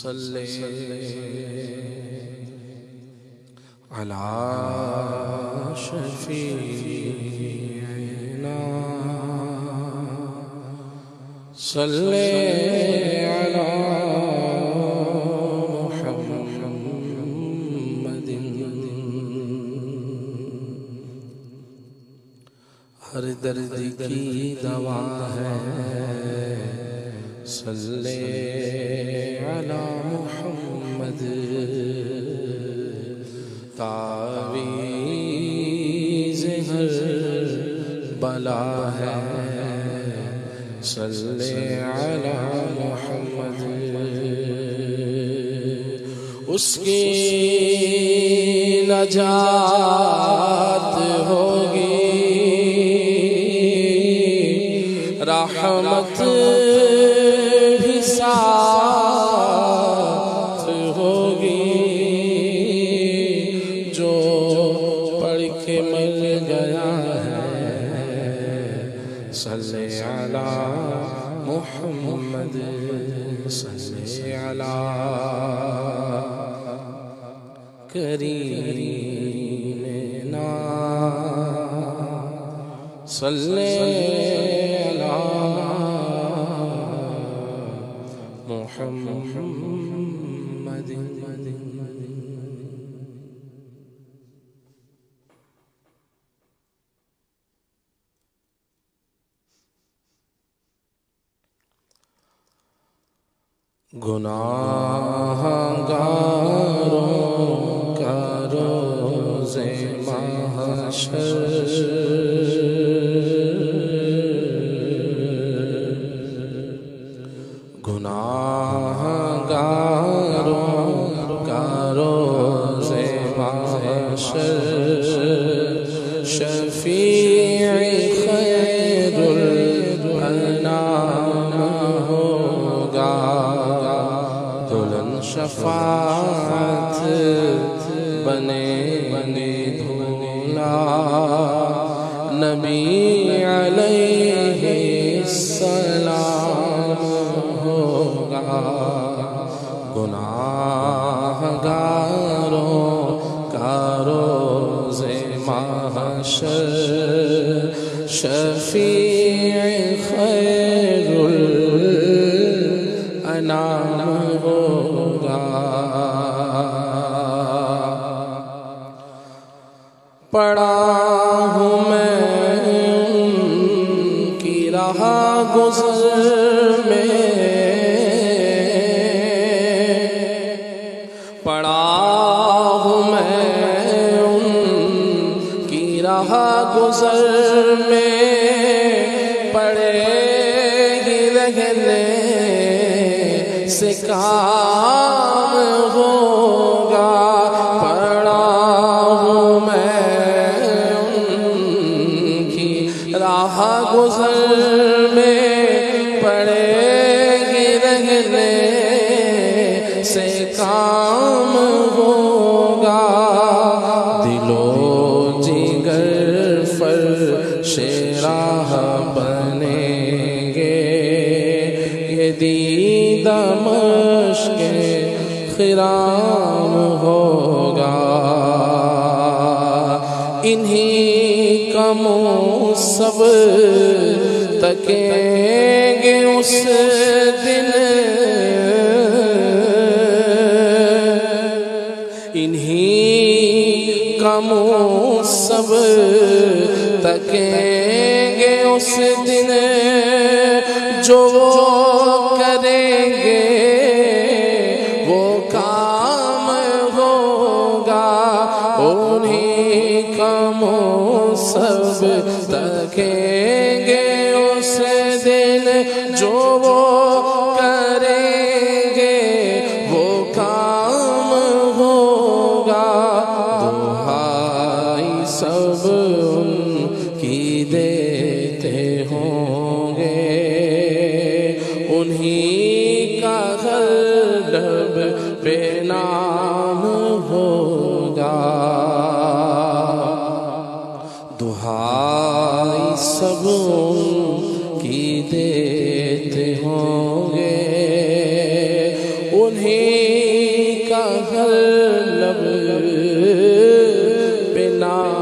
صلی علی شفیعنا صلی علی محمد ہر درد کی دوا ہے صلی علی محمد تعویذ ہر بلا ہے صلی علی محمد اس کی نجات ہوگی رحمت بھی ساتھ ہوگی جو پڑھ کے مر گیا ہے صلی علی محمد صلی علی کریمنا صلی محمد گناہگاروں کا روز محشر گناہگاروں کا روز محشر شفیع خیر الانام ہوگا دلہن شفاعت بنے دھولا نبی علیہ السلام ہوگا گناہگاروں کا روز محشر شفیع خیر الانام ہوگا پڑا ہوں میں ان کی راہ گزر میں پڑا ہوں میں ان کی راہ گزر میں پڑے گی رہنے سے کام ہوگا پڑا ہوں میں ان کی راہ گزر میں پڑے گی رہنے سے کام ہوگا دل و جگر فرش راہ بنیں گے یہ دیدہ مشق خرام ہوگا انہی کا موسب تکیں گے اس دن انہی کا موسب تکیں گے اس دن جو کریں گے وہ کام ہوگا انہی کا موسب تکیں گے اس دن جو وہ کریں گے وہ کام ہوگا دہائی سب ان کی دیتے ہوں گے انہی کا غلب پہ نام ہوگا دہائی سب ان کی دیتے ہوں گے انہیں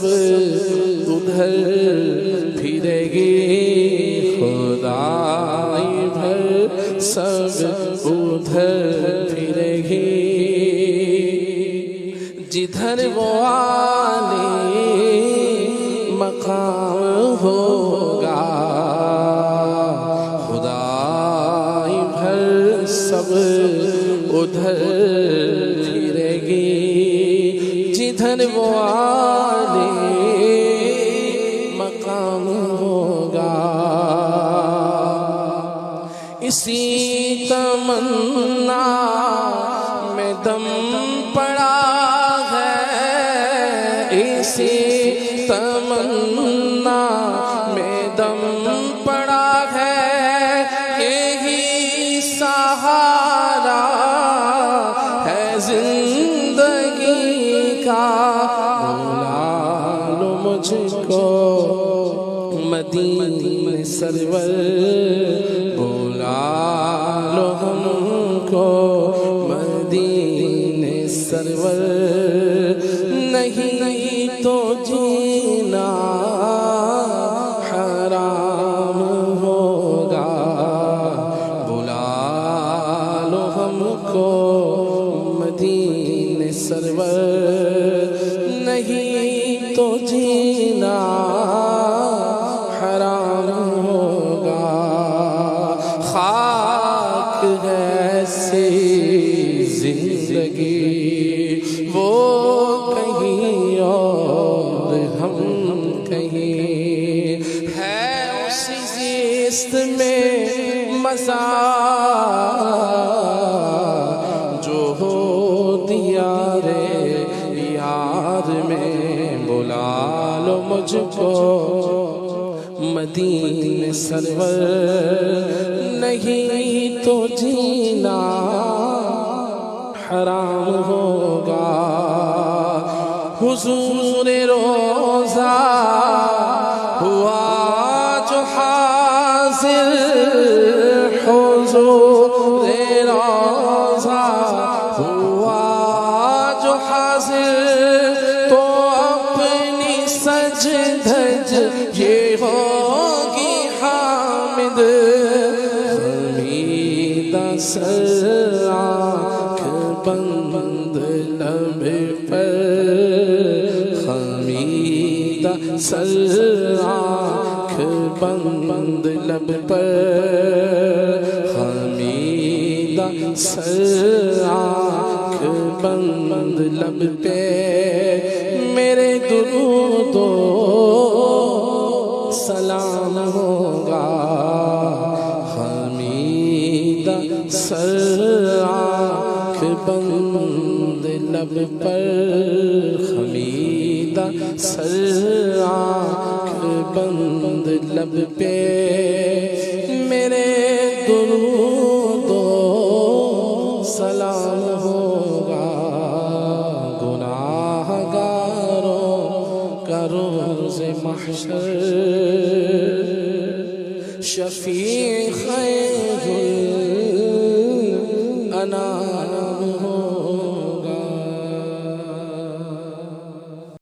سب ادھر پھرے گی، خدائی بھر سب ادھر پھرے گی، جدھر وہ عالی مقام ہوگا، خدائی بھر سب ادھر پھرے گی، جدھر وہ عالی مقام ہوگا۔ اسی تمنا میں دم پڑا ہے، اسی تمنا میں دم پڑا ہے، یہی سہارا ہے زندگی کا، بلا لو مجھ کو مدینے سرور، بلا لو ہم کو مدینے سرور، نہیں تو جینا حرام ہوگا، بلا لو ہم کو مدینے سرور، نہیں تو جینا حرام ہوگا۔ خاک ایسی زندگی وہ کہیں اور ہم کہیں، ہے اسی زیست میں مزہ جو ہو دیار یار میں، بلا لو مجھ کو مدینے سرور، نہیں تو جینا حرام ہوگا۔ حضور روزہ ہوا جو حاضر، حضور روزہ ہوا جو حاضر، تو اپنی سج دھج یہ ہوگی حامد، خمیدہ سر آنکھ بند لب پر، خمیدہ سر آنکھ بند لب پر، خمیدہ سر آنکھ بند لب پہ، میرے درود و سلام ہوگا، خمیدہ سر آنکھ بند لب پر، خمیدہ سر آنکھ بند لب پہ، میرے درود و سلام ہوگا۔ گناہ گاروں کا روز محشر، شفیع